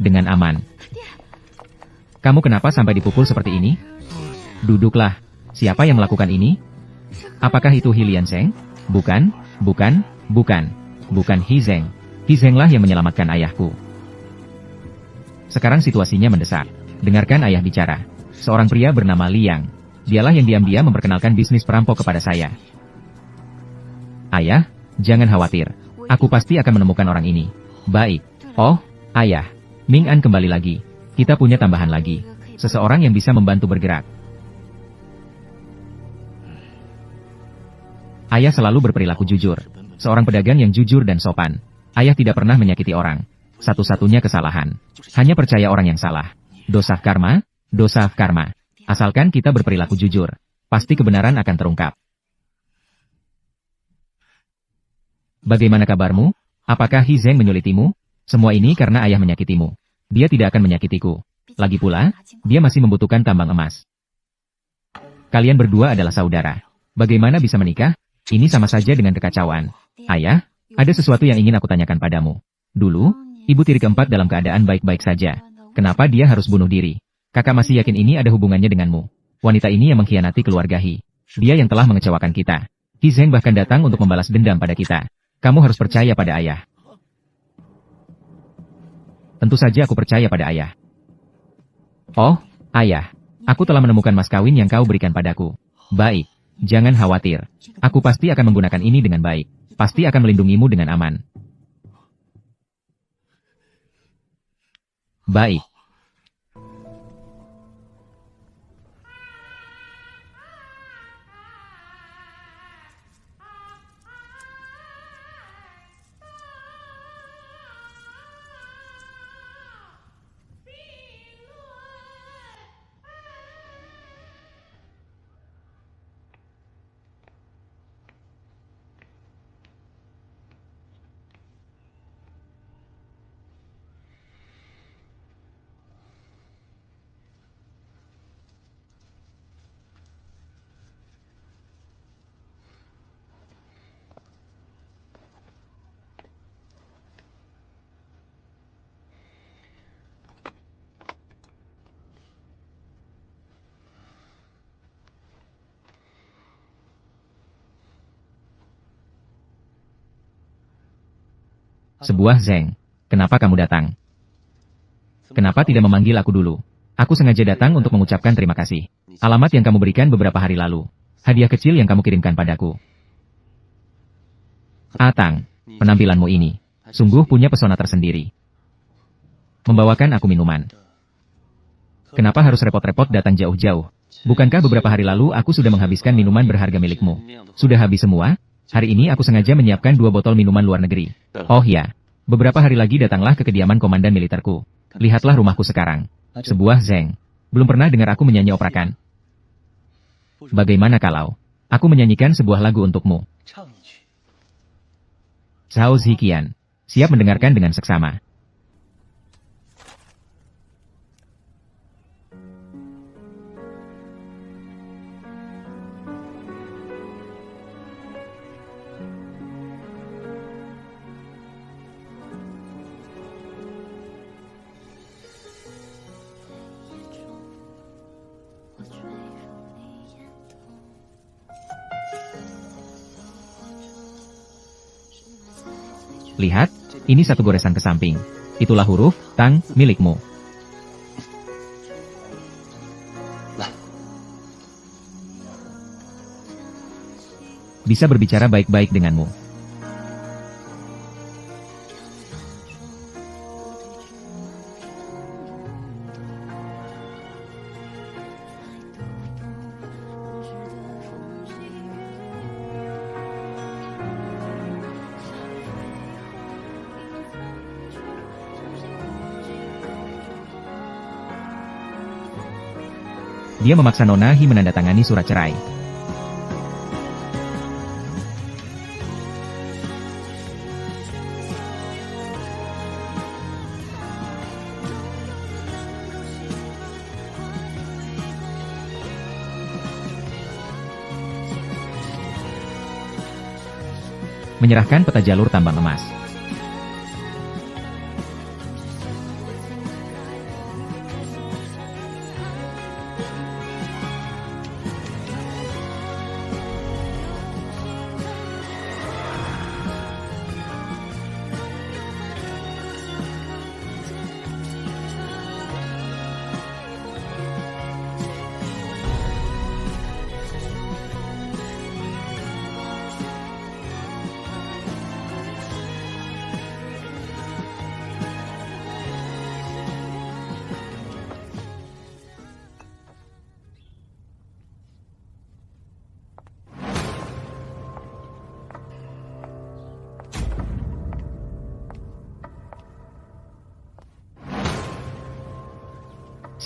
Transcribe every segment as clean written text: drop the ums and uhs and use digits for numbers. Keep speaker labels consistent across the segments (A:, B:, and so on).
A: dengan aman. Kamu kenapa sampai dipukul seperti ini? Duduklah. Siapa yang melakukan ini? Apakah itu He Lianseng? Bukan, bukan, bukan. Bukan He Zeng. He Zenglah yang menyelamatkan ayahku. Sekarang situasinya mendesak. Dengarkan ayah bicara. Seorang pria bernama Liang. Dialah yang diam-diam memperkenalkan bisnis perampok kepada saya. Ayah, jangan khawatir. Aku pasti akan menemukan orang ini. Baik. Oh, ayah. Ming An kembali lagi. Kita punya tambahan lagi. Seseorang yang bisa membantu bergerak. Ayah selalu berperilaku jujur. Seorang pedagang yang jujur dan sopan. Ayah tidak pernah menyakiti orang. Satu-satunya kesalahan. Hanya percaya orang yang salah. Dosa karma, dosa karma. Asalkan kita berperilaku jujur, pasti kebenaran akan terungkap. Bagaimana kabarmu? Apakah He Zeng menyulitimu? Semua ini karena ayah menyakitimu. Dia tidak akan menyakitiku. Lagi pula, dia masih membutuhkan tambang emas. Kalian berdua adalah saudara. Bagaimana bisa menikah? Ini sama saja dengan kekacauan. Ayah, ada sesuatu yang ingin aku tanyakan padamu. Dulu, ibu tiri keempat dalam keadaan baik-baik saja. Kenapa dia harus bunuh diri? Kakak masih yakin ini ada hubungannya denganmu. Wanita ini yang mengkhianati keluarga He. Dia yang telah mengecewakan kita. He Zeng bahkan datang untuk membalas dendam pada kita. Kamu harus percaya pada ayah. Tentu saja aku percaya pada ayah. Oh, ayah. Aku telah menemukan mas kawin yang kau berikan padaku. Baik. Jangan khawatir. Aku pasti akan menggunakan ini dengan baik. Pasti akan melindungimu dengan aman. Baik. Sebuah Zeng. Kenapa kamu datang? Kenapa tidak memanggil aku dulu? Aku sengaja datang untuk mengucapkan terima kasih. Alamat yang kamu berikan beberapa hari lalu. Hadiah kecil yang kamu kirimkan padaku. Atang, penampilanmu ini sungguh punya pesona tersendiri. Membawakan aku minuman. Kenapa harus repot-repot datang jauh-jauh? Bukankah beberapa hari lalu aku sudah menghabiskan minuman berharga milikmu? Sudah habis semua? Hari ini aku sengaja menyiapkan 2 botol minuman luar negeri. Oh ya, beberapa hari lagi datanglah ke kediaman komandan militerku. Lihatlah rumahku sekarang. Sebuah Zeng. Belum pernah dengar aku menyanyi oprakan. Bagaimana kalau aku menyanyikan sebuah lagu untukmu? Zhao Ziqian. Siap mendengarkan dengan seksama. Lihat, ini satu goresan ke samping. Itulah huruf Tang milikmu. Bisa berbicara baik-baik denganmu. Dia memaksa Nona He menandatangani surat cerai. Menyerahkan peta jalur tambang emas.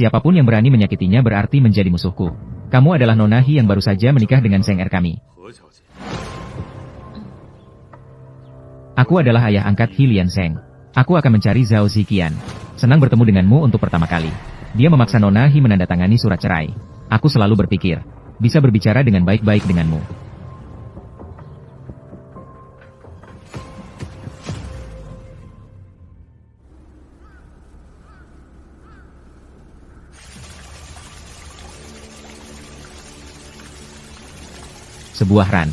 A: Siapapun yang berani menyakitinya berarti menjadi musuhku. Kamu adalah Nona Hi yang baru saja menikah dengan Seng Er kami. Aku adalah ayah angkat Hi Lian Seng. Aku akan mencari Zhao Ziqian. Senang bertemu denganmu untuk pertama kali. Dia memaksa Nona Hi menandatangani surat cerai. Aku selalu berpikir, bisa berbicara dengan baik-baik denganmu. Sebuah ran.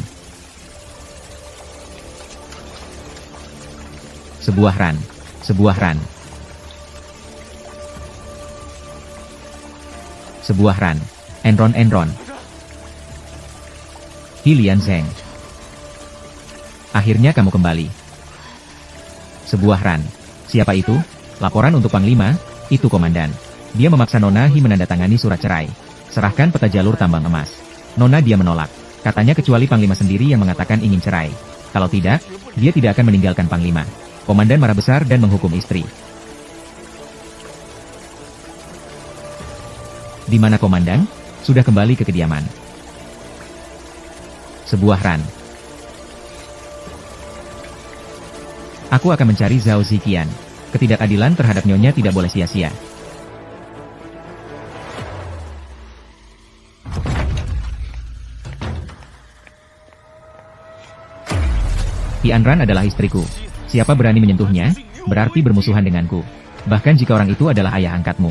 A: Sebuah ran. Sebuah ran. Sebuah ran. Enron. Hi Lian Zheng. Akhirnya kamu kembali. Sebuah ran. Siapa itu? Laporan untuk Panglima, itu komandan. Dia memaksa Nona Hi menandatangani surat cerai. Serahkan peta jalur tambang emas. Nona dia menolak. Katanya kecuali Panglima sendiri yang mengatakan ingin cerai. Kalau tidak, dia tidak akan meninggalkan Panglima. Komandan marah besar dan menghukum istri. Di mana komandan? Sudah kembali ke kediaman. Sebuah ran. Aku akan mencari Zhao Ziqian. Ketidakadilan terhadap nyonya tidak boleh sia-sia. Tian Ran adalah istriku. Siapa berani menyentuhnya, berarti bermusuhan denganku. Bahkan jika orang itu adalah ayah angkatmu.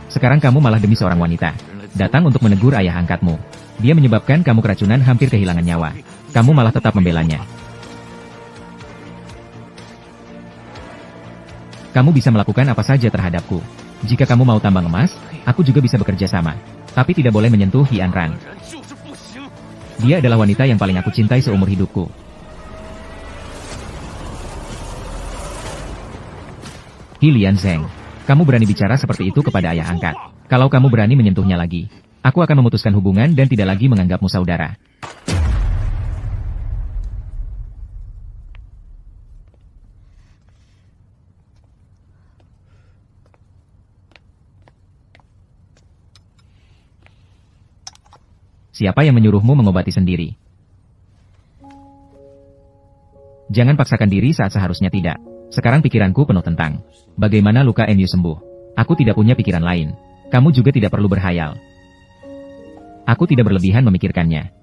A: Sekarang kamu malah demi seorang wanita datang untuk menegur ayah angkatmu. Dia menyebabkan kamu keracunan hampir kehilangan nyawa. Kamu malah tetap membelanya. Kamu bisa melakukan apa saja terhadapku. Jika kamu mau tambang emas, aku juga bisa bekerja sama. Tapi tidak boleh menyentuh Tian Ran. Dia adalah wanita yang paling aku cintai seumur hidupku. Hi Lian Zheng, kamu berani bicara seperti itu kepada ayah angkat. Kalau kamu berani menyentuhnya lagi, aku akan memutuskan hubungan dan tidak lagi menganggapmu saudara. Siapa yang menyuruhmu mengobati sendiri? Jangan paksakan diri saat seharusnya tidak. Sekarang pikiranku penuh tentang bagaimana luka Enyu sembuh. Aku tidak punya pikiran lain. Kamu juga tidak perlu berhayal. Aku tidak berlebihan memikirkannya.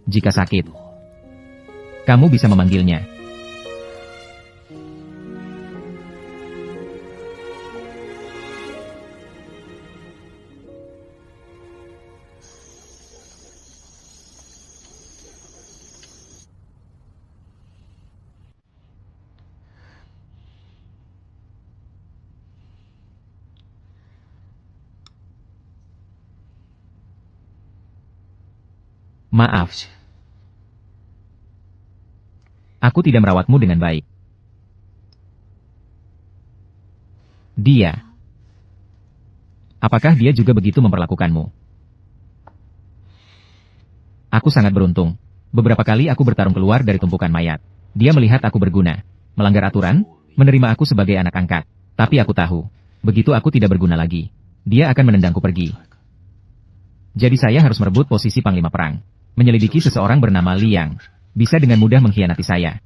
A: Jika sakit, kamu bisa memanggilnya. Maaf. Aku tidak merawatmu dengan baik. Dia. Apakah dia juga begitu memperlakukanmu? Aku sangat beruntung. Beberapa kali aku bertarung keluar dari tumpukan mayat. Dia melihat aku berguna. Melanggar aturan, menerima aku sebagai anak angkat. Tapi aku tahu, begitu aku tidak berguna lagi, dia akan menendangku pergi. Jadi saya harus merebut posisi Panglima Perang. Menyelidiki seseorang bernama Liang. Bisa dengan mudah mengkhianati saya.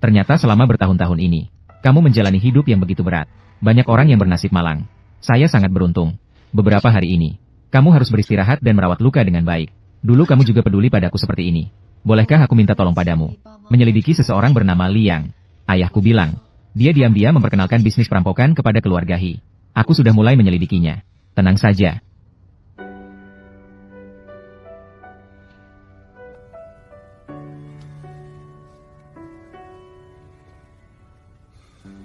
A: Ternyata selama bertahun-tahun ini, Kamu menjalani hidup yang begitu berat. Banyak orang yang bernasib malang. Saya sangat beruntung. Beberapa hari ini, kamu harus beristirahat dan merawat luka dengan baik. Dulu kamu juga peduli padaku seperti ini. Bolehkah aku minta tolong padamu? Menyelidiki seseorang bernama Liang. Ayahku bilang, dia diam-diam memperkenalkan bisnis perampokan kepada keluarga He. Aku sudah mulai menyelidikinya. Tenang saja.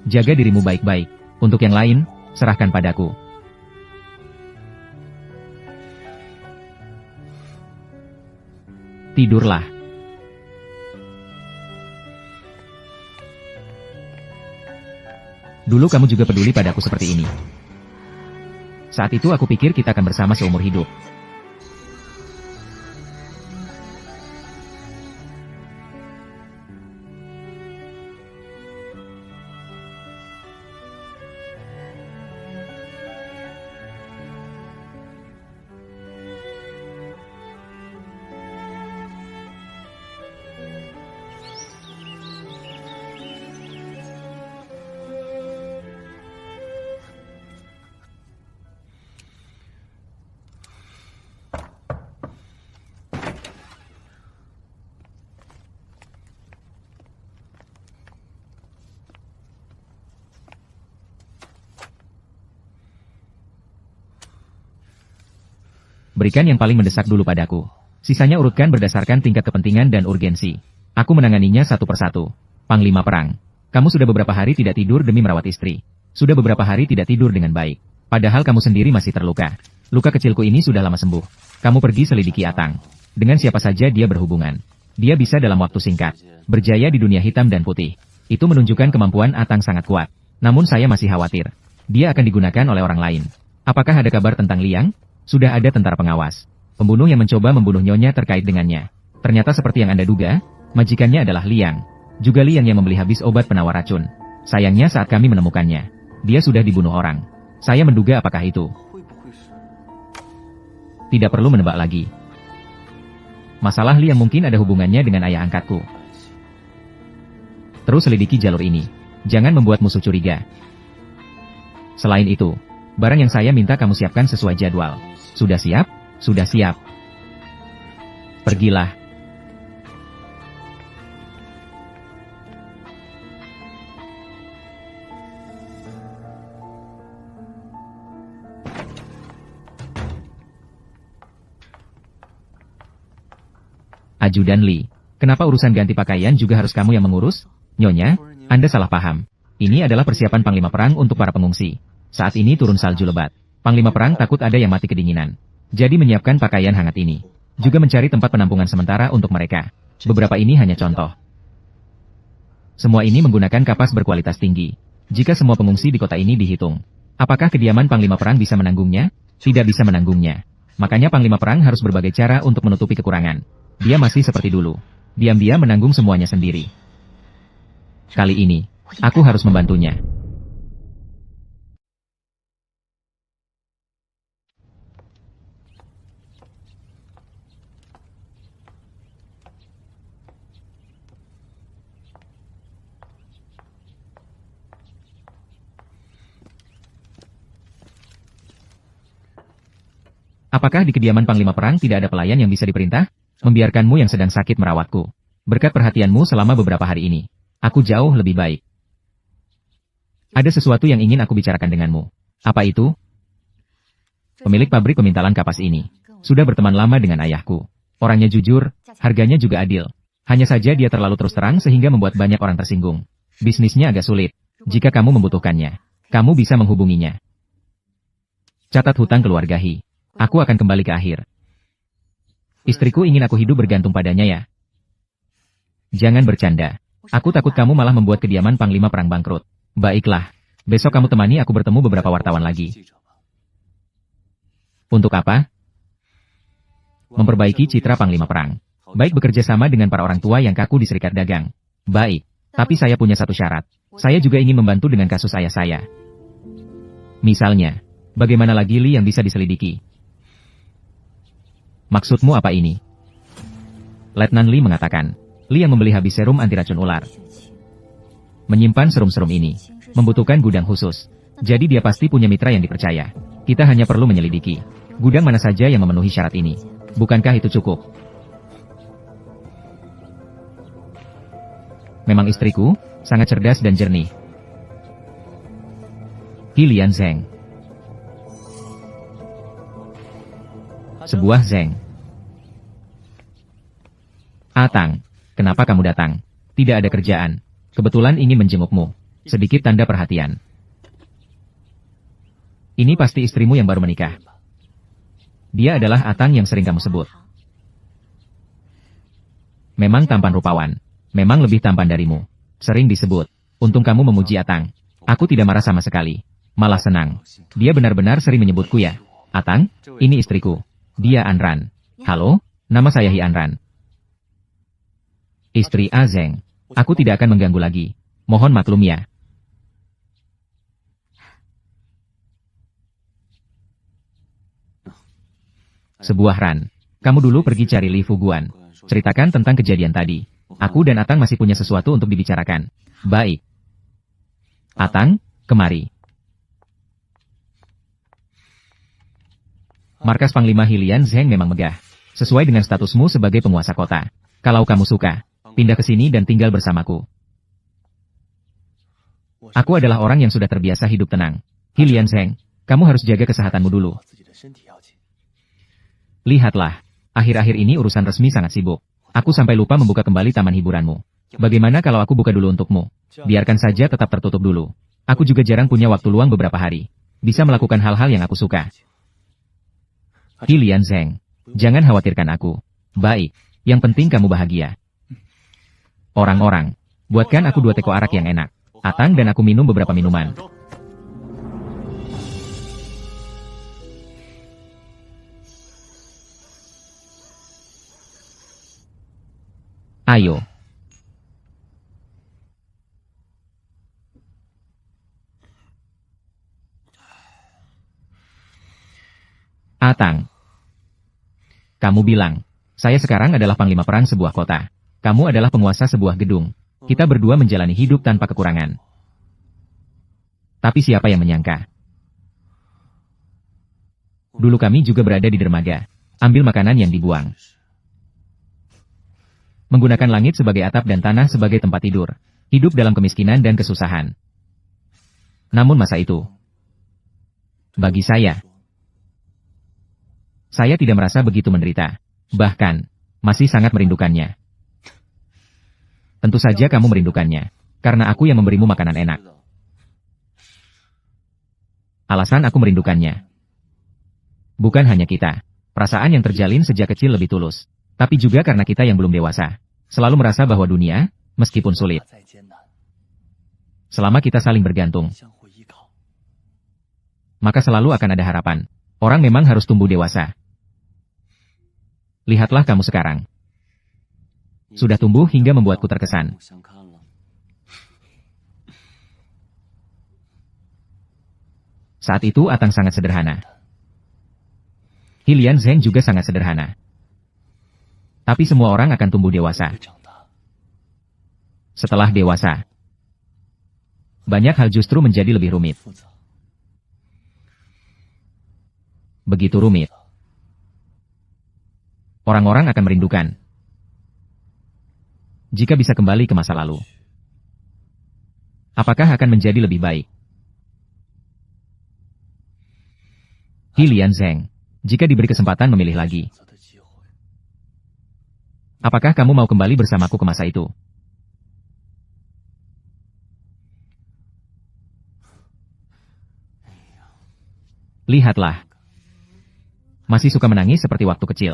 A: Jaga dirimu baik-baik. Untuk yang lain, serahkan padaku. Tidurlah. Dulu kamu juga peduli padaku seperti ini. Saat itu aku pikir kita akan bersama seumur hidup. Berikan yang paling mendesak dulu padaku. Sisanya urutkan berdasarkan tingkat kepentingan dan urgensi. Aku menanganinya satu persatu. Panglima Perang. Kamu sudah beberapa hari tidak tidur demi merawat istri. Sudah beberapa hari tidak tidur dengan baik. Padahal kamu sendiri masih terluka. Luka kecilku ini sudah lama sembuh. Kamu pergi selidiki Atang. Dengan siapa saja dia berhubungan. Dia bisa dalam waktu singkat berjaya di dunia hitam dan putih. Itu menunjukkan kemampuan Atang sangat kuat. Namun saya masih khawatir. Dia akan digunakan oleh orang lain. Apakah ada kabar tentang Liang? Sudah ada tentara pengawas. Pembunuh yang mencoba membunuh nyonya terkait dengannya. Ternyata seperti yang Anda duga, majikannya adalah Liang. Juga Liang yang membeli habis obat penawar racun. Sayangnya saat kami menemukannya, dia sudah dibunuh orang. Saya menduga apakah itu. Tidak perlu menebak lagi. Masalah Liang mungkin ada hubungannya dengan ayah angkatku. Terus selidiki jalur ini. Jangan membuat musuh curiga. Selain itu, barang yang saya minta kamu siapkan sesuai jadwal. Sudah siap? Sudah siap. Pergilah. Ajudan Li, kenapa urusan ganti pakaian juga harus kamu yang mengurus? Nyonya, Anda salah paham. Ini adalah persiapan Panglima Perang untuk para pengungsi. Saat ini turun salju lebat. Panglima Perang takut ada yang mati kedinginan. Jadi menyiapkan pakaian hangat ini. Juga mencari tempat penampungan sementara untuk mereka. Beberapa ini hanya contoh. Semua ini menggunakan kapas berkualitas tinggi. Jika semua pengungsi di kota ini dihitung, apakah kediaman Panglima Perang bisa menanggungnya? Tidak bisa menanggungnya. Makanya Panglima Perang harus berbagai cara untuk menutupi kekurangan. Dia masih seperti dulu. Diam-diam menanggung semuanya sendiri. Kali ini, aku harus membantunya. Apakah di kediaman Panglima Perang tidak ada pelayan yang bisa diperintah? Membiarkanmu yang sedang sakit merawatku. Berkat perhatianmu selama beberapa hari ini, aku jauh lebih baik. Ada sesuatu yang ingin aku bicarakan denganmu. Apa itu? Pemilik pabrik pemintalan kapas ini sudah berteman lama dengan ayahku. Orangnya jujur, harganya juga adil. Hanya saja dia terlalu terus terang sehingga membuat banyak orang tersinggung. Bisnisnya agak sulit. Jika kamu membutuhkannya, kamu bisa menghubunginya. Catat hutang keluarga He. Aku akan kembali ke akhir. Istriku ingin aku hidup bergantung padanya ya. Jangan bercanda. Aku takut kamu malah membuat kediaman Panglima Perang bangkrut. Baiklah. Besok kamu temani aku bertemu beberapa wartawan lagi. Untuk apa? Memperbaiki citra Panglima Perang. Baik bekerja sama dengan para orang tua yang kaku di serikat dagang. Baik. Tapi saya punya satu syarat. Saya juga ingin membantu dengan kasus ayah saya. Misalnya, bagaimana lagi Li yang bisa diselidiki? Maksudmu apa ini? Letnan Li mengatakan, Li yang membeli habis serum anti racun ular. Menyimpan serum-serum ini membutuhkan gudang khusus. Jadi dia pasti punya mitra yang dipercaya. Kita hanya perlu menyelidiki gudang mana saja yang memenuhi syarat ini. Bukankah itu cukup? Memang istriku sangat cerdas dan jernih. Hilian Zeng. Sebuah Zeng. Atang, kenapa kamu datang? Tidak ada kerjaan. Kebetulan ingin menjengukmu. Sedikit tanda perhatian. Ini pasti istrimu yang baru menikah. Dia adalah Atang yang sering kamu sebut. Memang tampan rupawan. Memang lebih tampan darimu. Sering disebut. Untung kamu memuji Atang. Aku tidak marah sama sekali. Malah senang. Dia benar-benar sering menyebutku ya. Atang, ini istriku. Dia Anran. Halo, nama saya Hi Anran. Istri Azeng. Aku tidak akan mengganggu lagi. Mohon maklum ya. Sebuah Ran. Kamu dulu pergi cari Li Fuguan. Ceritakan tentang kejadian tadi. Aku dan Atang masih punya sesuatu untuk dibicarakan. Baik. Atang, kemari. Markas Panglima Hilian Zeng memang megah. Sesuai dengan statusmu sebagai penguasa kota. Kalau kamu suka, pindah ke sini dan tinggal bersamaku. Aku adalah orang yang sudah terbiasa hidup tenang. Hilian Zeng, kamu harus jaga kesehatanmu dulu. Lihatlah, akhir-akhir ini urusan resmi sangat sibuk. Aku sampai lupa membuka kembali taman hiburanmu. Bagaimana kalau aku buka dulu untukmu? Biarkan saja tetap tertutup dulu. Aku juga jarang punya waktu luang beberapa hari. Bisa melakukan hal-hal yang aku suka. Hilian Zeng, jangan khawatirkan aku. Baik, yang penting kamu bahagia. Orang-orang, buatkan aku 2 teko arak yang enak. Atang dan aku minum beberapa minuman. Ayo. Atang. Kamu bilang, saya sekarang adalah panglima perang sebuah kota. Kamu adalah penguasa sebuah gedung. Kita berdua menjalani hidup tanpa kekurangan. Tapi siapa yang menyangka? Dulu kami juga berada di dermaga. Ambil makanan yang dibuang. Menggunakan langit sebagai atap dan tanah sebagai tempat tidur. Hidup dalam kemiskinan dan kesusahan. Namun masa itu, bagi saya tidak merasa begitu menderita. Bahkan, masih sangat merindukannya. Tentu saja kamu merindukannya, karena aku yang memberimu makanan enak. Alasan aku merindukannya. Bukan hanya kita. Perasaan yang terjalin sejak kecil lebih tulus. Tapi juga karena kita yang belum dewasa. Selalu merasa bahwa dunia, meskipun sulit, selama kita saling bergantung, maka selalu akan ada harapan. Orang memang harus tumbuh dewasa. Lihatlah kamu sekarang. Sudah tumbuh hingga membuatku terkesan. Saat itu Atang sangat sederhana. Hilian Zeng juga sangat sederhana. Tapi semua orang akan tumbuh dewasa. Setelah dewasa, banyak hal justru menjadi lebih rumit. Begitu rumit. Orang-orang akan merindukan. Jika bisa kembali ke masa lalu, apakah akan menjadi lebih baik? Hilian Zeng, jika diberi kesempatan memilih lagi, apakah kamu mau kembali bersamaku ke masa itu? Lihatlah. Masih suka menangis seperti waktu kecil.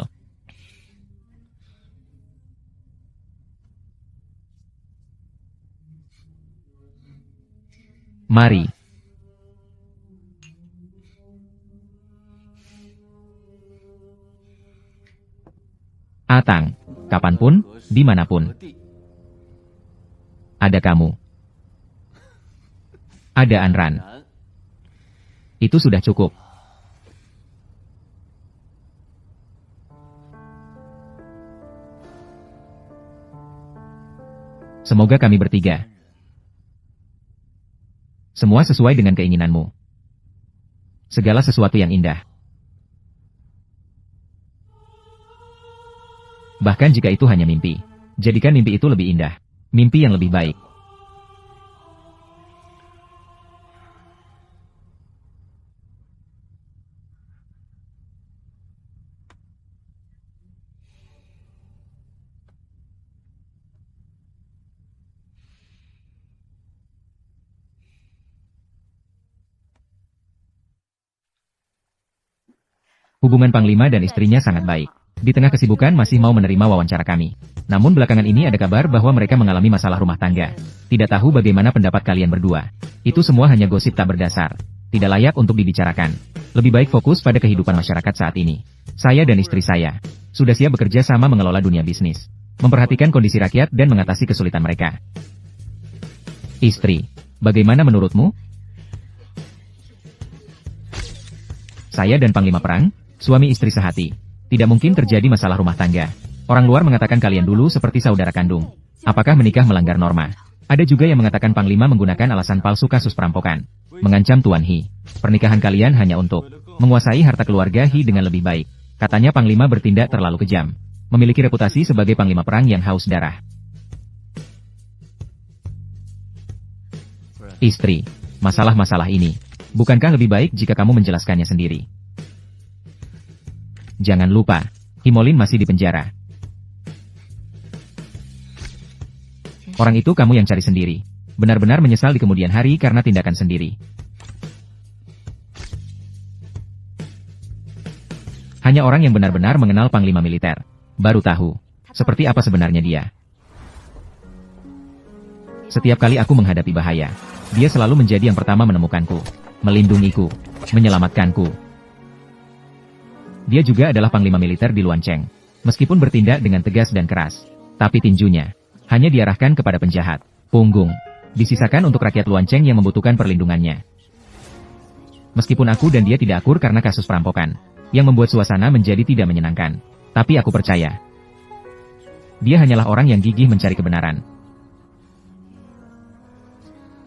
A: Mari. Atang, kapanpun, dimanapun. Ada kamu. Ada Anran. Itu sudah cukup. Semoga kami bertiga Semua sesuai dengan keinginanmu. Segala sesuatu yang indah. Bahkan jika itu hanya mimpi. Jadikan mimpi itu lebih indah. Mimpi yang lebih baik. Hubungan Panglima dan istrinya sangat baik. Di tengah kesibukan masih mau menerima wawancara kami. Namun belakangan ini ada kabar bahwa mereka mengalami masalah rumah tangga. Tidak tahu bagaimana pendapat kalian berdua. Itu semua hanya gosip tak berdasar. Tidak layak untuk dibicarakan. Lebih baik fokus pada kehidupan masyarakat saat ini. Saya dan istri saya sudah siap bekerja sama mengelola dunia bisnis. Memperhatikan kondisi rakyat dan mengatasi kesulitan mereka. Istri, bagaimana menurutmu? Saya dan Panglima Perang, suami istri sehati. Tidak mungkin terjadi masalah rumah tangga. Orang luar mengatakan kalian dulu seperti saudara kandung. Apakah menikah melanggar norma? Ada juga yang mengatakan Panglima menggunakan alasan palsu kasus perampokan. Mengancam Tuan Hi. Pernikahan kalian hanya untuk menguasai harta keluarga Hi dengan lebih baik. Katanya Panglima bertindak terlalu kejam. Memiliki reputasi sebagai Panglima Perang yang haus darah. Istri, masalah-masalah ini. Bukankah lebih baik jika kamu menjelaskannya sendiri? Jangan lupa, Himolin masih di penjara. Orang itu kamu yang cari sendiri. Benar-benar menyesal di kemudian hari karena tindakan sendiri. Hanya orang yang benar-benar mengenal Panglima militer baru tahu seperti apa sebenarnya dia. Setiap kali aku menghadapi bahaya, dia selalu menjadi yang pertama menemukanku, melindungiku, menyelamatkanku. Dia juga adalah Panglima militer di Luancheng. Meskipun bertindak dengan tegas dan keras, tapi tinjunya hanya diarahkan kepada penjahat. Punggung disisakan untuk rakyat Luancheng yang membutuhkan perlindungannya. Meskipun aku dan dia tidak akur karena kasus perampokan, yang membuat suasana menjadi tidak menyenangkan. Tapi aku percaya, dia hanyalah orang yang gigih mencari kebenaran.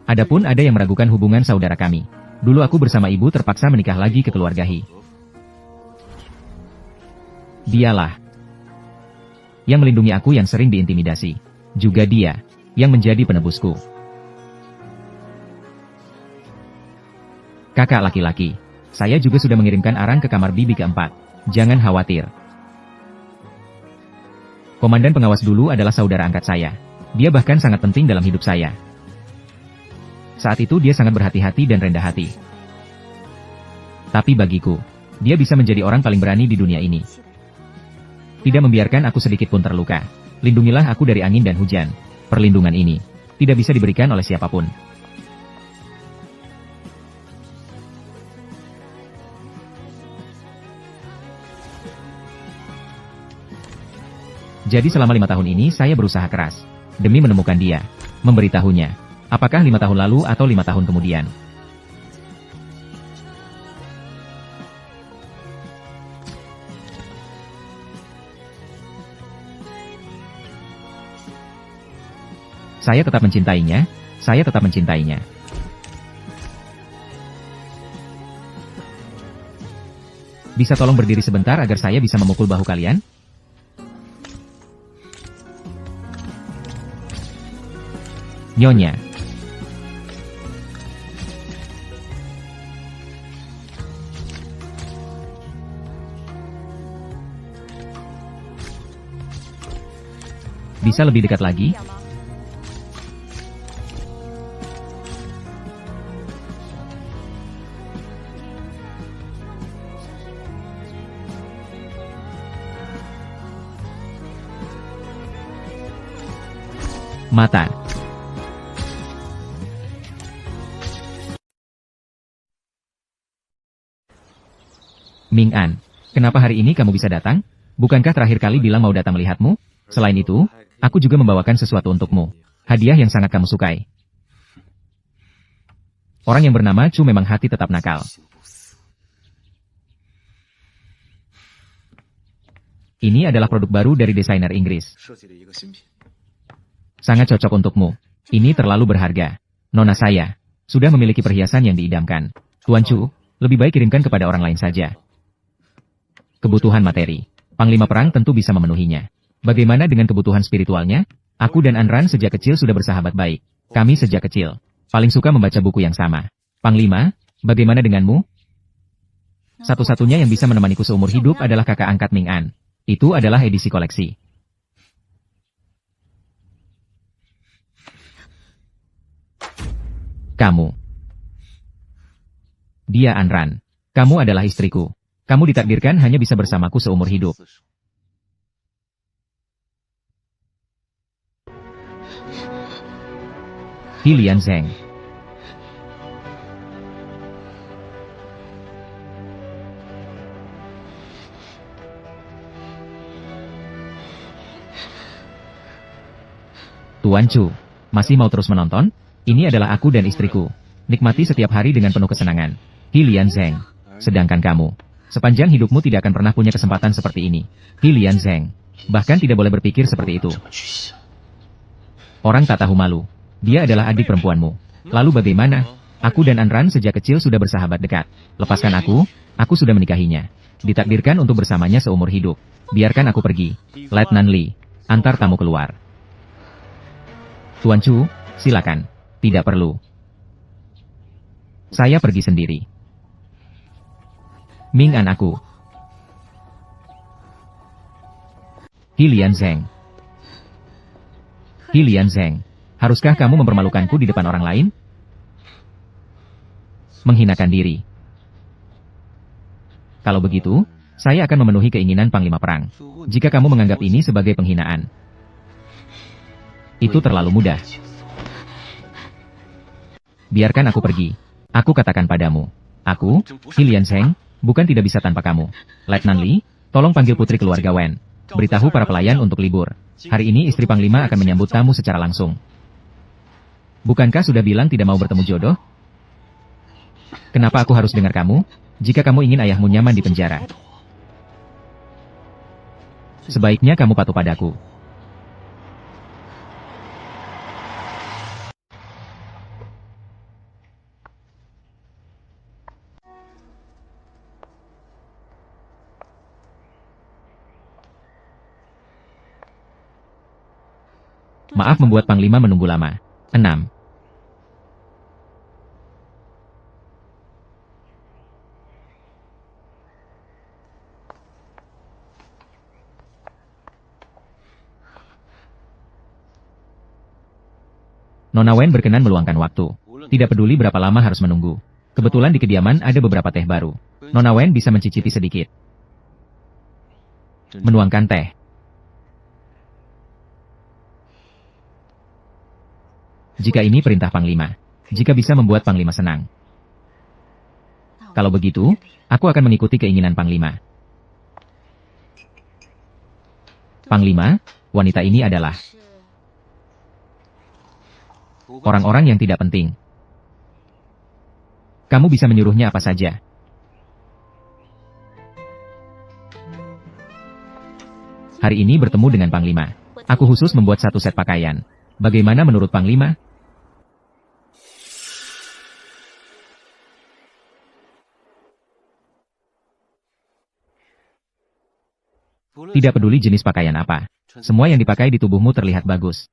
A: Adapun ada yang meragukan hubungan saudara kami. Dulu aku bersama ibu terpaksa menikah lagi ke keluarga Hi. Dialah yang melindungi aku yang sering diintimidasi. Juga dia yang menjadi penebusku. Kakak laki-laki, saya juga sudah mengirimkan arang ke kamar bibi keempat. Jangan khawatir. Komandan pengawas dulu adalah saudara angkat saya. Dia bahkan sangat penting dalam hidup saya. Saat itu dia sangat berhati-hati dan rendah hati. Tapi bagiku, dia bisa menjadi orang paling berani di dunia ini. Tidak membiarkan aku sedikit pun terluka. Lindungilah aku dari angin dan hujan. Perlindungan ini tidak bisa diberikan oleh siapapun. Jadi selama 5 tahun ini saya berusaha keras demi menemukan dia, memberitahunya. Apakah 5 tahun lalu atau 5 tahun kemudian? Saya tetap mencintainya, saya tetap mencintainya. Bisa tolong berdiri sebentar agar saya bisa memukul bahu kalian? Nyonya. Bisa lebih dekat lagi? Mata. Ming An, kenapa hari ini kamu bisa datang? Bukankah terakhir kali bilang mau datang melihatmu? Selain itu, aku juga membawakan sesuatu untukmu. Hadiah yang sangat kamu sukai. Orang yang bernama Chu memang hati tetap nakal. Ini adalah produk baru dari desainer Inggris. Sangat cocok untukmu. Ini terlalu berharga. Nona saya. sudah memiliki perhiasan yang diidamkan. Tuan Chu, lebih baik kirimkan kepada orang lain saja. Kebutuhan materi. Panglima perang tentu bisa memenuhinya. Bagaimana dengan kebutuhan spiritualnya? Aku dan Anran sejak kecil sudah bersahabat baik. Kami sejak kecil paling suka membaca buku yang sama. Panglima, bagaimana denganmu? Satu-satunya yang bisa menemaniku seumur hidup adalah kakak angkat Ming An. Itu adalah edisi koleksi. Kamu. Dia Anran. Kamu adalah istriku. Kamu ditakdirkan hanya bisa bersamaku seumur hidup. Hilian Zheng. Tuan Chu, masih mau terus menonton? Ini adalah aku dan istriku. Nikmati setiap hari dengan penuh kesenangan. Hilian Zheng. Sedangkan kamu, sepanjang hidupmu tidak akan pernah punya kesempatan seperti ini. Hilian Zheng. Bahkan tidak boleh berpikir seperti itu. Orang tak tahu malu. Dia adalah adik perempuanmu. Lalu bagaimana? Aku dan Anran sejak kecil sudah bersahabat dekat. Lepaskan aku sudah menikahinya. Ditakdirkan untuk bersamanya seumur hidup. Biarkan aku pergi. Letnan Li, antar tamu keluar. Tuan Chu, silakan. Tidak perlu. Saya pergi sendiri. Ming An aku. Hilian Zheng. Hilian Zheng. Haruskah kamu mempermalukanku di depan orang lain? Menghinakan diri. Kalau begitu, saya akan memenuhi keinginan Panglima Perang. Jika kamu menganggap ini sebagai penghinaan, itu terlalu mudah. Biarkan aku pergi. Aku katakan padamu. Aku, Hilian Zheng, bukan tidak bisa tanpa kamu. Letnan Li, tolong panggil putri keluarga Wen. Beritahu para pelayan untuk libur. Hari ini istri Panglima akan menyambut tamu secara langsung. Bukankah sudah bilang tidak mau bertemu jodoh? Kenapa aku harus dengar kamu? Jika kamu ingin ayahmu nyaman di penjara, sebaiknya kamu patuh padaku. Maaf membuat Panglima menunggu lama. 6. Nona Wen berkenan meluangkan waktu. Tidak peduli berapa lama harus menunggu. Kebetulan di kediaman ada beberapa teh baru. Nona Wen bisa mencicipi sedikit. Menuangkan teh. Jika ini perintah Panglima. Jika bisa membuat Panglima senang. Kalau begitu, aku akan mengikuti keinginan Panglima. Panglima, wanita ini adalah orang-orang yang tidak penting. Kamu bisa menyuruhnya apa saja. Hari ini bertemu dengan Panglima. Aku khusus membuat satu set pakaian. Bagaimana menurut Panglima? Tidak peduli jenis pakaian apa. Semua yang dipakai di tubuhmu terlihat bagus.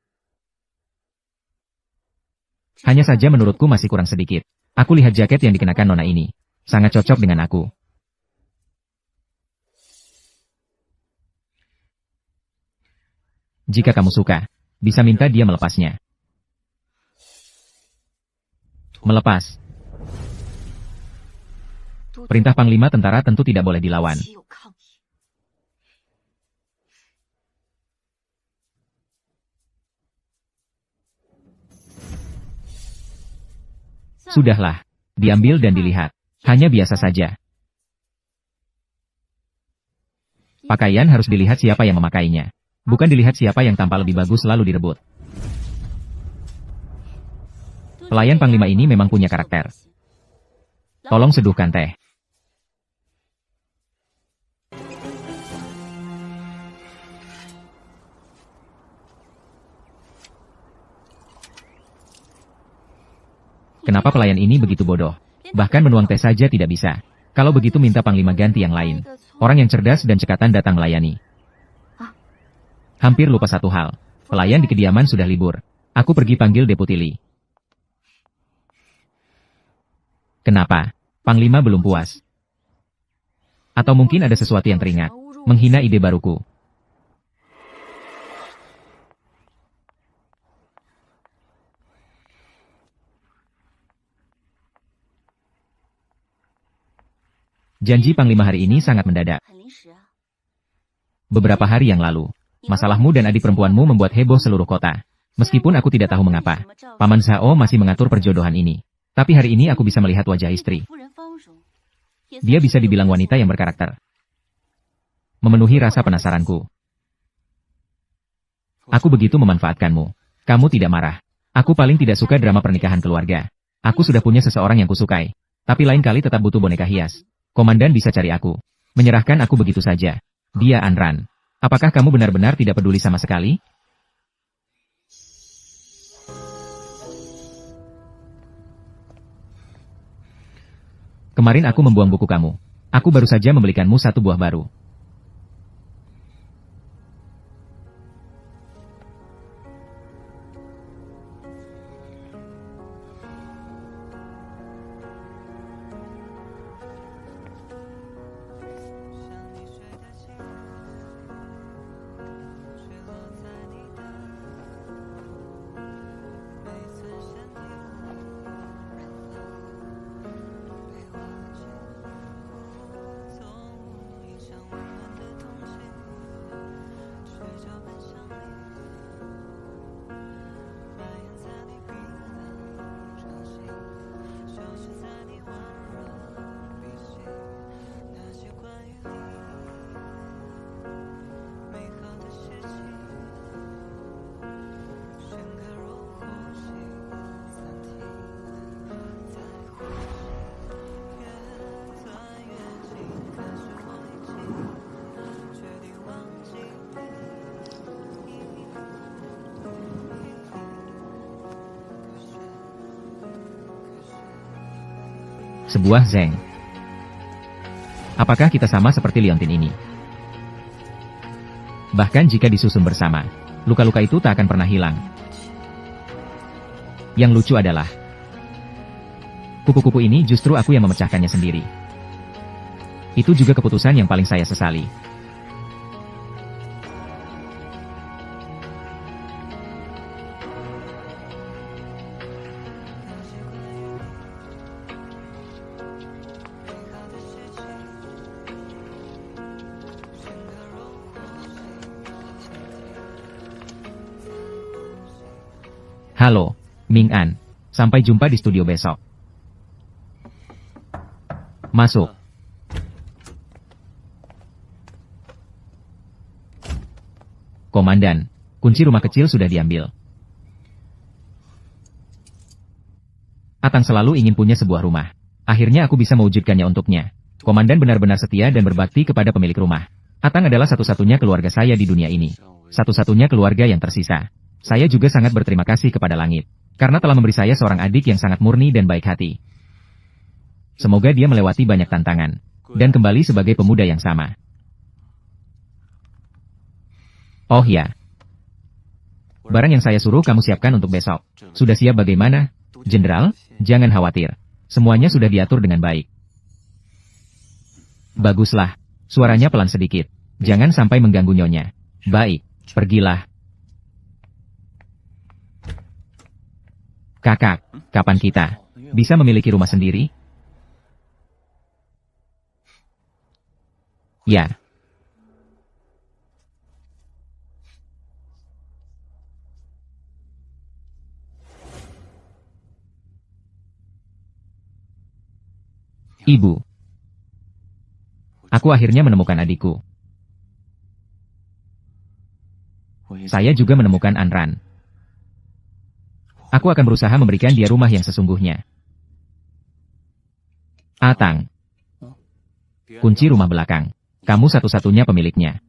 A: Hanya saja menurutku masih kurang sedikit. Aku lihat jaket yang dikenakan nona ini. Sangat cocok dengan aku. Jika kamu suka, bisa minta dia melepasnya. Melepas. Perintah Panglima tentara tentu tidak boleh dilawan. Sudahlah. Diambil dan dilihat. Hanya biasa saja. Pakaian harus dilihat siapa yang memakainya. Bukan dilihat siapa yang tampil lebih bagus lalu direbut. Pelayan Panglima ini memang punya karakter. Tolong seduhkan teh. Kenapa pelayan ini begitu bodoh? Bahkan menuang teh saja tidak bisa. Kalau begitu minta Panglima ganti yang lain. Orang yang cerdas dan cekatan datang melayani. Hampir lupa satu hal. Pelayan di kediaman sudah libur. Aku pergi panggil Deputi Li. Kenapa? Panglima belum puas. Atau mungkin ada sesuatu yang teringat. Menghina ide baruku. Janji Panglima hari ini sangat mendadak. Beberapa hari yang lalu, masalahmu dan adik perempuanmu membuat heboh seluruh kota. Meskipun aku tidak tahu mengapa, Paman Zhao masih mengatur perjodohan ini. Tapi hari ini aku bisa melihat wajah istri. Dia bisa dibilang wanita yang berkarakter. Memenuhi rasa penasaranku. Aku begitu memanfaatkanmu. Kamu tidak marah. Aku paling tidak suka drama pernikahan keluarga. Aku sudah punya seseorang yang kusukai. Tapi lain kali tetap butuh boneka hias. Komandan bisa cari aku. Menyerahkan aku begitu saja. Dia Anran. Apakah kamu benar-benar tidak peduli sama sekali? Kemarin aku membuang buku kamu. Aku baru saja membelikanmu satu buah baru. Sebuah Zeng. Apakah kita sama seperti Liontin ini? Bahkan jika disusun bersama, luka-luka itu tak akan pernah hilang. Yang lucu adalah, kupu-kupu ini justru aku yang memecahkannya sendiri. Itu juga keputusan yang paling saya sesali. Halo, Ming An. Sampai jumpa di studio besok. Masuk. Komandan, kunci rumah kecil sudah diambil. Atang selalu ingin punya sebuah rumah. Akhirnya aku bisa mewujudkannya untuknya. Komandan benar-benar setia dan berbakti kepada pemilik rumah. Atang adalah satu-satunya keluarga saya di dunia ini. Satu-satunya keluarga yang tersisa. Saya juga sangat berterima kasih kepada langit, karena telah memberi saya seorang adik yang sangat murni dan baik hati. Semoga dia melewati banyak tantangan, dan kembali sebagai pemuda yang sama. Oh ya. Barang yang saya suruh kamu siapkan untuk besok. Sudah siap bagaimana? Jenderal, jangan khawatir. Semuanya sudah diatur dengan baik. Baguslah. Suaranya pelan sedikit. Jangan sampai mengganggu nyonya. Baik, pergilah. Kakak, kapan kita bisa memiliki rumah sendiri? Ya. Ibu. Aku akhirnya menemukan adikku. Saya juga menemukan Anran. Aku akan berusaha memberikan dia rumah yang sesungguhnya. Atang. Kunci rumah belakang. Kamu satu-satunya pemiliknya.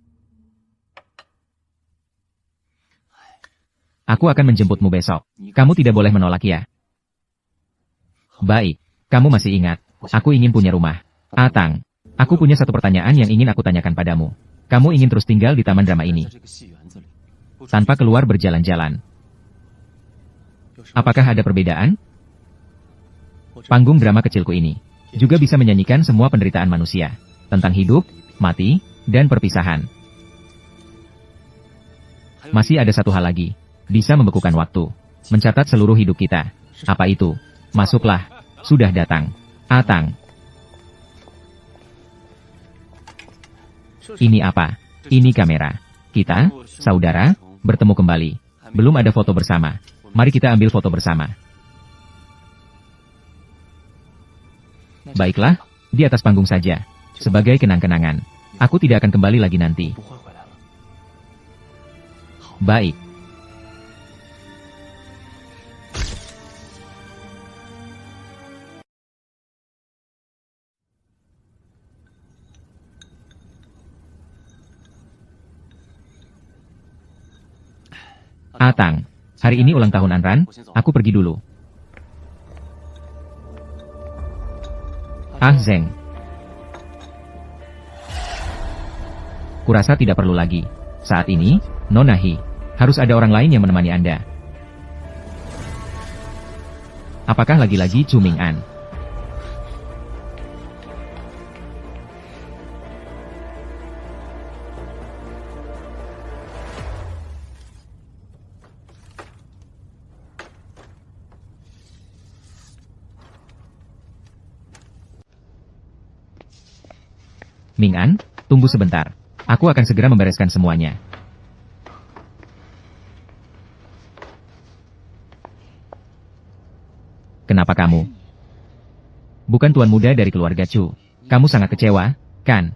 A: Aku akan menjemputmu besok. Kamu tidak boleh menolak ya. Baik, kamu masih ingat. Aku ingin punya rumah. Atang, aku punya satu pertanyaan yang ingin aku tanyakan padamu. Kamu ingin terus tinggal di taman drama ini, tanpa keluar berjalan-jalan. Apakah ada perbedaan? Panggung drama kecilku ini juga bisa menyanyikan semua penderitaan manusia, tentang hidup, mati, dan perpisahan. Masih ada satu hal lagi, bisa membekukan waktu, mencatat seluruh hidup kita. Apa itu? Masuklah, sudah datang. Atang. Ini apa? Ini kamera. Kita, saudara, bertemu kembali. Belum ada foto bersama. Mari kita ambil foto bersama. Baiklah, di atas panggung saja. Sebagai kenang-kenangan. Aku tidak akan kembali lagi nanti. Baik. Atang, hari ini ulang tahun Anran, aku pergi dulu. Ah Zeng. Kurasa tidak perlu lagi. Saat ini, Nona Hi, harus ada orang lain yang menemani Anda. Apakah lagi-lagi Chu Ming'an? Ming'an, tunggu sebentar. Aku akan segera membereskan semuanya. Kenapa kamu? Bukan tuan muda dari keluarga Chu. Kamu sangat kecewa, kan?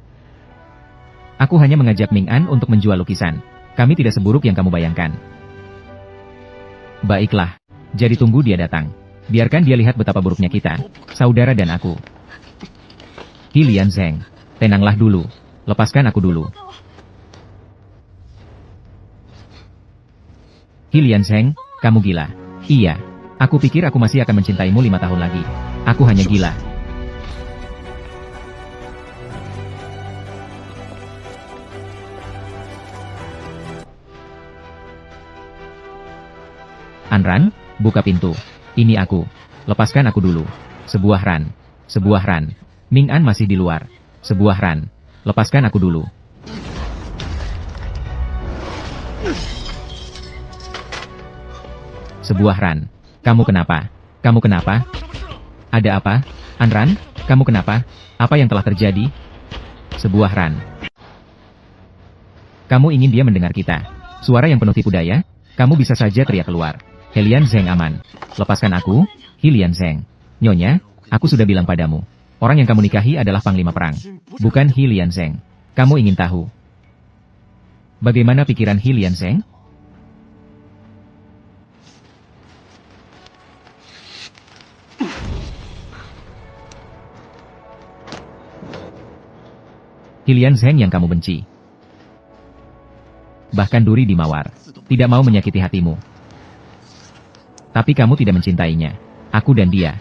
A: Aku hanya mengajak Ming'an untuk menjual lukisan. Kami tidak seburuk yang kamu bayangkan. Baiklah. Jadi tunggu dia datang. Biarkan dia lihat betapa buruknya kita, saudara dan aku. Hi Lian Zeng, tenanglah dulu. Lepaskan aku dulu. Hi Lian Zeng, kamu gila. Iya. Aku pikir aku masih akan mencintaimu 5 tahun lagi. Aku hanya gila. Anran, buka pintu. Ini aku. Lepaskan aku dulu. Sebuah ran. Sebuah ran. Ming'an masih di luar. Sebuah ran. Lepaskan aku dulu. Sebuah ran. Kamu kenapa? Kamu kenapa? Ada apa? Anran, kamu kenapa? Apa yang telah terjadi? Sebuah ran. Kamu ingin dia mendengar kita. Suara yang penuh tipu daya? Kamu bisa saja teriak keluar. Hi Lian Zeng aman. Lepaskan aku, Hi Lian Zeng. Nyonya, aku sudah bilang padamu. Orang yang kamu nikahi adalah panglima perang. Bukan Hi Lian Zeng. Kamu ingin tahu bagaimana pikiran Hi Lian Zeng? Hi Lian Zeng yang kamu benci. Bahkan duri di mawar. Tidak mau menyakiti hatimu. Tapi kamu tidak mencintainya. Aku dan dia.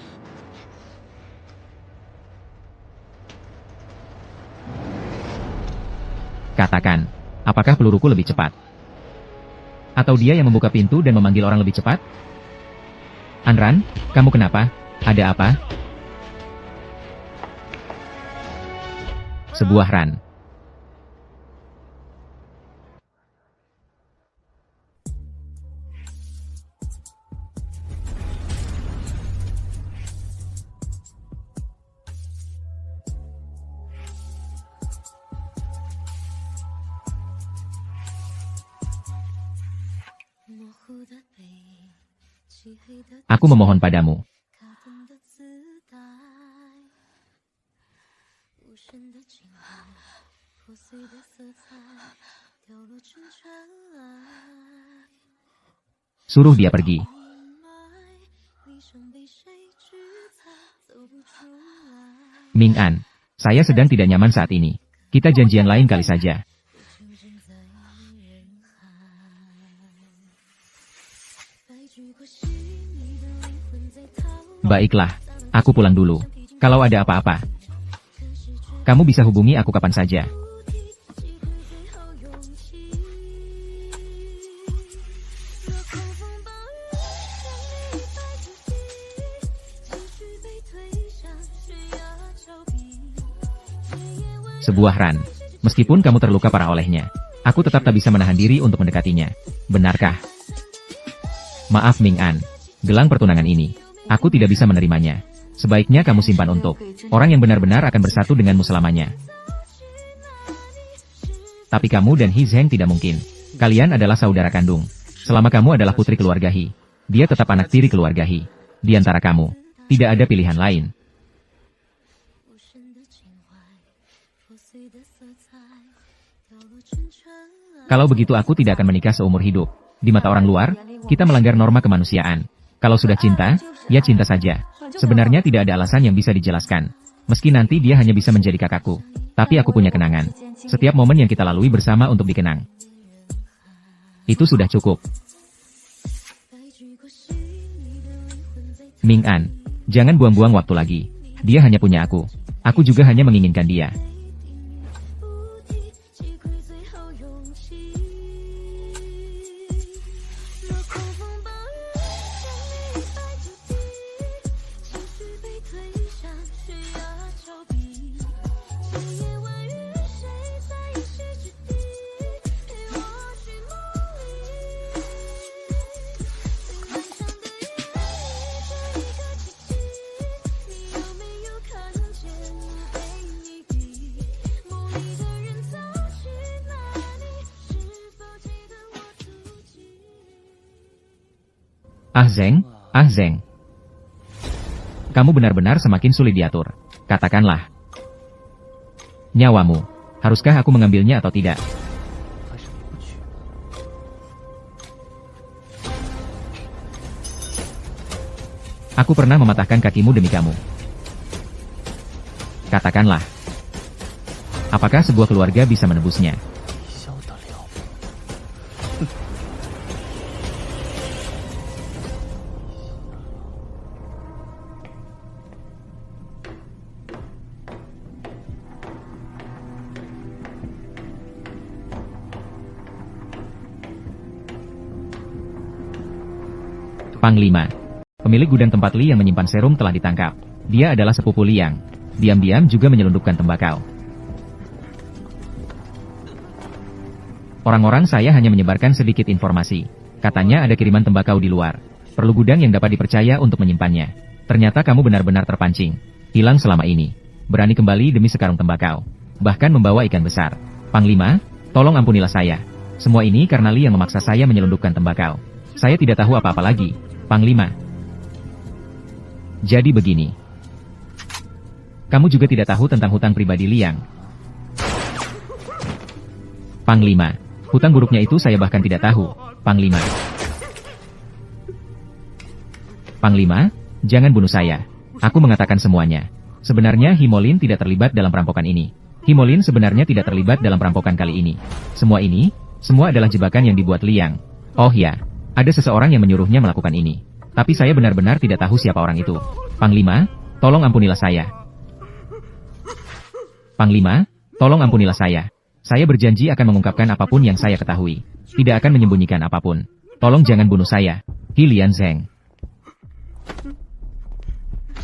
A: Katakan, apakah peluruku lebih cepat? Atau dia yang membuka pintu dan memanggil orang lebih cepat? Anran, kamu kenapa? Ada apa? Sebuah ran. Aku memohon padamu. Suruh dia pergi. Ming'an, saya sedang tidak nyaman saat ini. Kita janjian lain kali saja. Baiklah, Aku pulang dulu. Kalau ada apa-apa, kamu bisa hubungi aku kapan saja. Sebuah ran. Meskipun kamu terluka parah olehnya, aku tetap tak bisa menahan diri untuk mendekatinya. Benarkah? Maaf Ming An. Gelang pertunangan ini, aku tidak bisa menerimanya. Sebaiknya kamu simpan untuk orang yang benar-benar akan bersatu denganmu selamanya. Tapi kamu dan He Zheng tidak mungkin. Kalian adalah saudara kandung. Selama kamu adalah putri keluarga He, dia tetap anak tiri keluarga He. Di antara kamu, tidak ada pilihan lain. Kalau begitu aku tidak akan menikah seumur hidup. Di mata orang luar, kita melanggar norma kemanusiaan. Kalau sudah cinta, ya cinta saja. Sebenarnya tidak ada alasan yang bisa dijelaskan. Meski nanti dia hanya bisa menjadi kakakku. Tapi aku punya kenangan. Setiap momen yang kita lalui bersama untuk dikenang. Itu sudah cukup. Ming An, jangan buang-buang waktu lagi. Dia hanya punya aku. Aku juga hanya menginginkan dia. Ah Zheng. Kamu benar-benar semakin sulit diatur. Katakanlah. Nyawamu. Haruskah aku mengambilnya atau tidak? Aku pernah mematahkan kakimu demi kamu. Katakanlah. Apakah sebuah keluarga bisa menebusnya? Panglima. Pemilik gudang tempat Li yang menyimpan serum telah ditangkap. Dia adalah sepupu Liang. Diam-diam juga menyelundupkan tembakau. Orang-orang saya hanya menyebarkan sedikit informasi. Katanya ada kiriman tembakau di luar. Perlu gudang yang dapat dipercaya untuk menyimpannya. Ternyata kamu benar-benar terpancing. Hilang selama ini. Berani kembali demi sekarung tembakau. Bahkan membawa ikan besar. Panglima, tolong ampunilah saya. Semua ini karena Li yang memaksa saya menyelundupkan tembakau. Saya tidak tahu apa-apa lagi. Panglima. Jadi begini. Kamu juga tidak tahu tentang hutang pribadi Liang. Panglima. Hutang buruknya itu saya bahkan tidak tahu. Panglima. Panglima, jangan bunuh saya. Aku mengatakan semuanya. Sebenarnya Himolin tidak terlibat dalam perampokan ini. Himolin sebenarnya tidak terlibat dalam perampokan kali ini. Semua adalah jebakan yang dibuat Liang. Oh ya. Ada seseorang yang menyuruhnya melakukan ini. Tapi saya benar-benar tidak tahu siapa orang itu. Panglima, tolong ampunilah saya. Panglima, tolong ampunilah saya. Saya berjanji akan mengungkapkan apapun yang saya ketahui. Tidak akan menyembunyikan apapun. Tolong jangan bunuh saya. He Lian Zheng.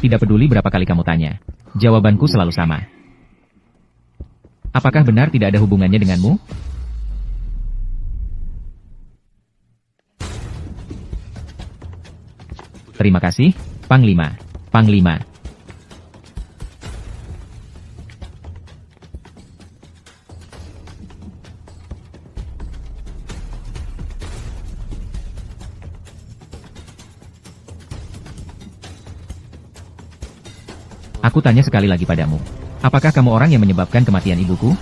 A: Tidak peduli berapa kali kamu tanya. Jawabanku selalu sama. Apakah benar tidak ada hubungannya denganmu? Terima kasih, Panglima. Panglima. Aku tanya sekali lagi padamu. Apakah kamu orang yang menyebabkan kematian ibuku?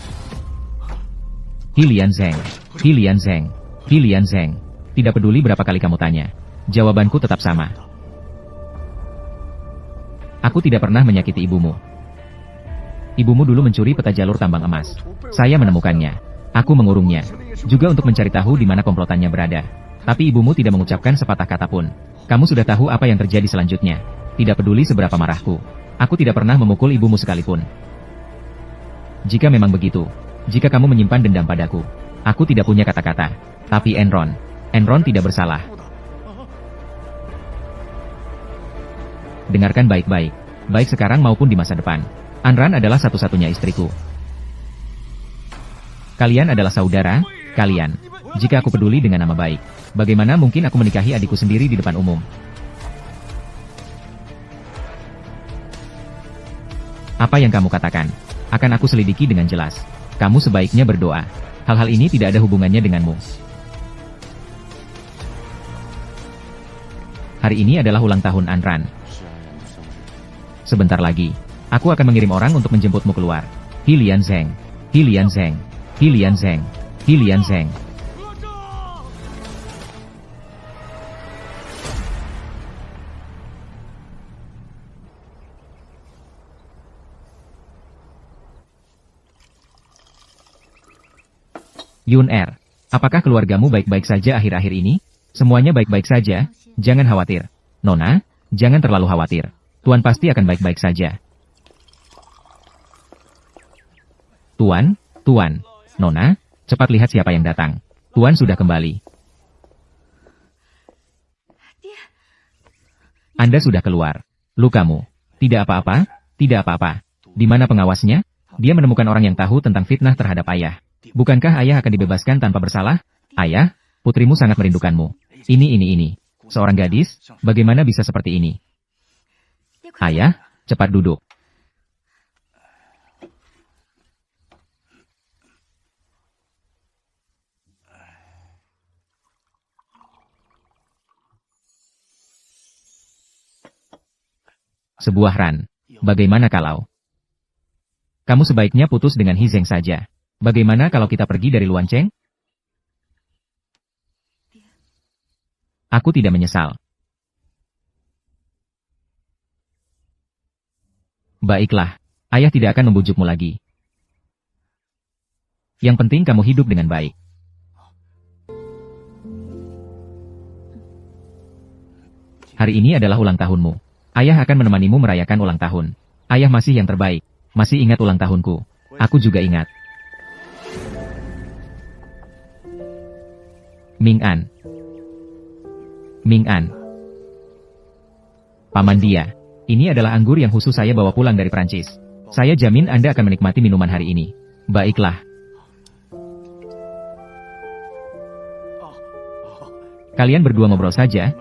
A: He Lian Zheng. He Lian Zheng. He Lian Zheng. Tidak peduli berapa kali kamu tanya. Jawabanku tetap sama. Aku tidak pernah menyakiti ibumu. Ibumu dulu mencuri peta jalur tambang emas. Saya menemukannya. Aku mengurungnya. Juga untuk mencari tahu di mana komplotannya berada. Tapi ibumu tidak mengucapkan sepatah kata pun. Kamu sudah tahu apa yang terjadi selanjutnya. Tidak peduli seberapa marahku. Aku tidak pernah memukul ibumu sekalipun. Jika memang begitu, jika kamu menyimpan dendam padaku, aku tidak punya kata-kata. Tapi Enron tidak bersalah. Dengarkan baik-baik, baik sekarang maupun di masa depan. Anran adalah satu-satunya istriku. Kalian adalah saudara, kalian. Jika aku peduli dengan nama baik, bagaimana mungkin aku menikahi adikku sendiri di depan umum? Apa yang kamu katakan? Akan aku selidiki dengan jelas. Kamu sebaiknya berdoa. Hal-hal ini tidak ada hubungannya denganmu. Hari ini adalah ulang tahun Anran. Sebentar lagi, aku akan mengirim orang untuk menjemputmu keluar. Hilian Zeng. Hilian Zeng. Hilian Zeng. Hilian Zeng. Yun Er, apakah keluargamu baik-baik saja akhir-akhir ini? Semuanya baik-baik saja, jangan khawatir. Nona, jangan terlalu khawatir. Tuan pasti akan baik-baik saja. Tuan, Nona, cepat lihat siapa yang datang. Tuan sudah kembali. Anda sudah keluar. Lukamu. Tidak apa-apa, tidak apa-apa. Di mana pengawasnya? Dia menemukan orang yang tahu tentang fitnah terhadap ayah. Bukankah ayah akan dibebaskan tanpa bersalah? Ayah, putrimu sangat merindukanmu. Ini. Seorang gadis, bagaimana bisa seperti ini? Ayah, cepat duduk. Sebuah ran. Bagaimana kalau kamu sebaiknya putus dengan Hizeng saja? Bagaimana kalau kita pergi dari Luancheng? Aku tidak menyesal. Baiklah, ayah tidak akan membujukmu lagi. Yang penting kamu hidup dengan baik. Hari ini adalah ulang tahunmu. Ayah akan menemanimu merayakan ulang tahun. Ayah masih yang terbaik. Masih ingat ulang tahunku. Aku juga ingat. Ming An. Paman dia. Ini adalah anggur yang khusus saya bawa pulang dari Prancis. Saya jamin Anda akan menikmati minuman hari ini. Baiklah. Kalian berdua ngobrol saja.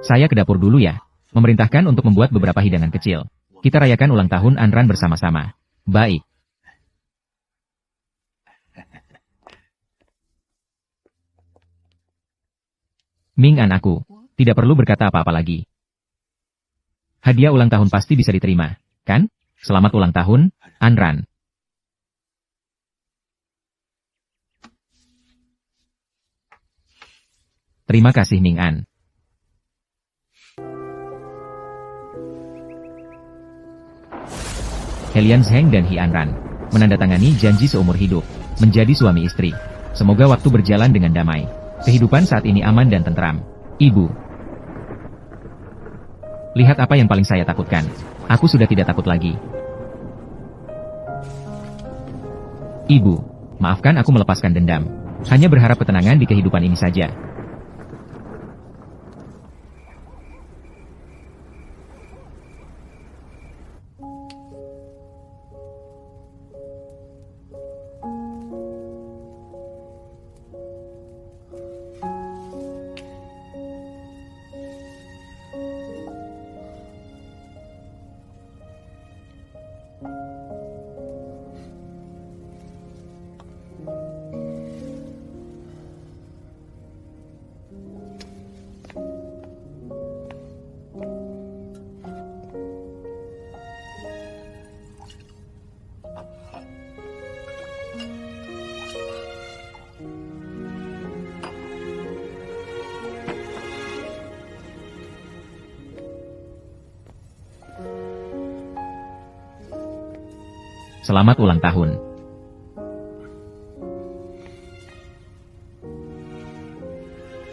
A: Saya ke dapur dulu ya. Memerintahkan untuk membuat beberapa hidangan kecil. Kita rayakan ulang tahun Anran bersama-sama. Baik. Ming An aku. Tidak perlu berkata apa-apa lagi. Hadiah ulang tahun pasti bisa diterima, kan? Selamat ulang tahun, Anran. Terima kasih Ming An. Helian Zheng dan Hi Anran menandatangani janji seumur hidup, menjadi suami istri. Semoga waktu berjalan dengan damai. Kehidupan saat ini aman dan tentram. Ibu. Lihat apa yang paling saya takutkan. Aku sudah tidak takut lagi. Ibu, maafkan aku melepaskan dendam. Hanya berharap ketenangan di kehidupan ini saja. Selamat ulang tahun.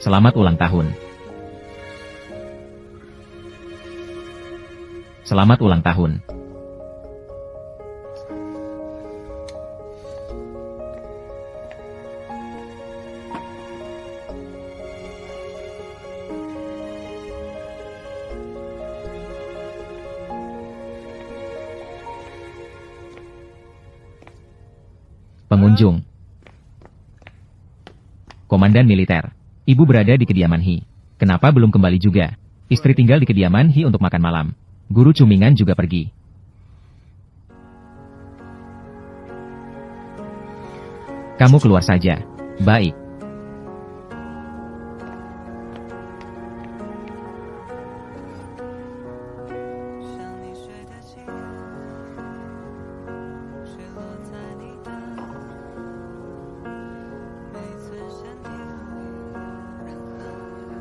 A: Selamat ulang tahun. Selamat ulang tahun. Pengunjung. Komandan militer. Ibu berada di kediaman Hi. Kenapa belum kembali juga? Istri tinggal di kediaman Hi untuk makan malam. Guru Cumingan juga pergi. Kamu keluar saja. Baik.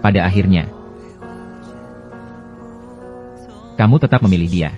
A: Pada akhirnya, kamu tetap memilih dia.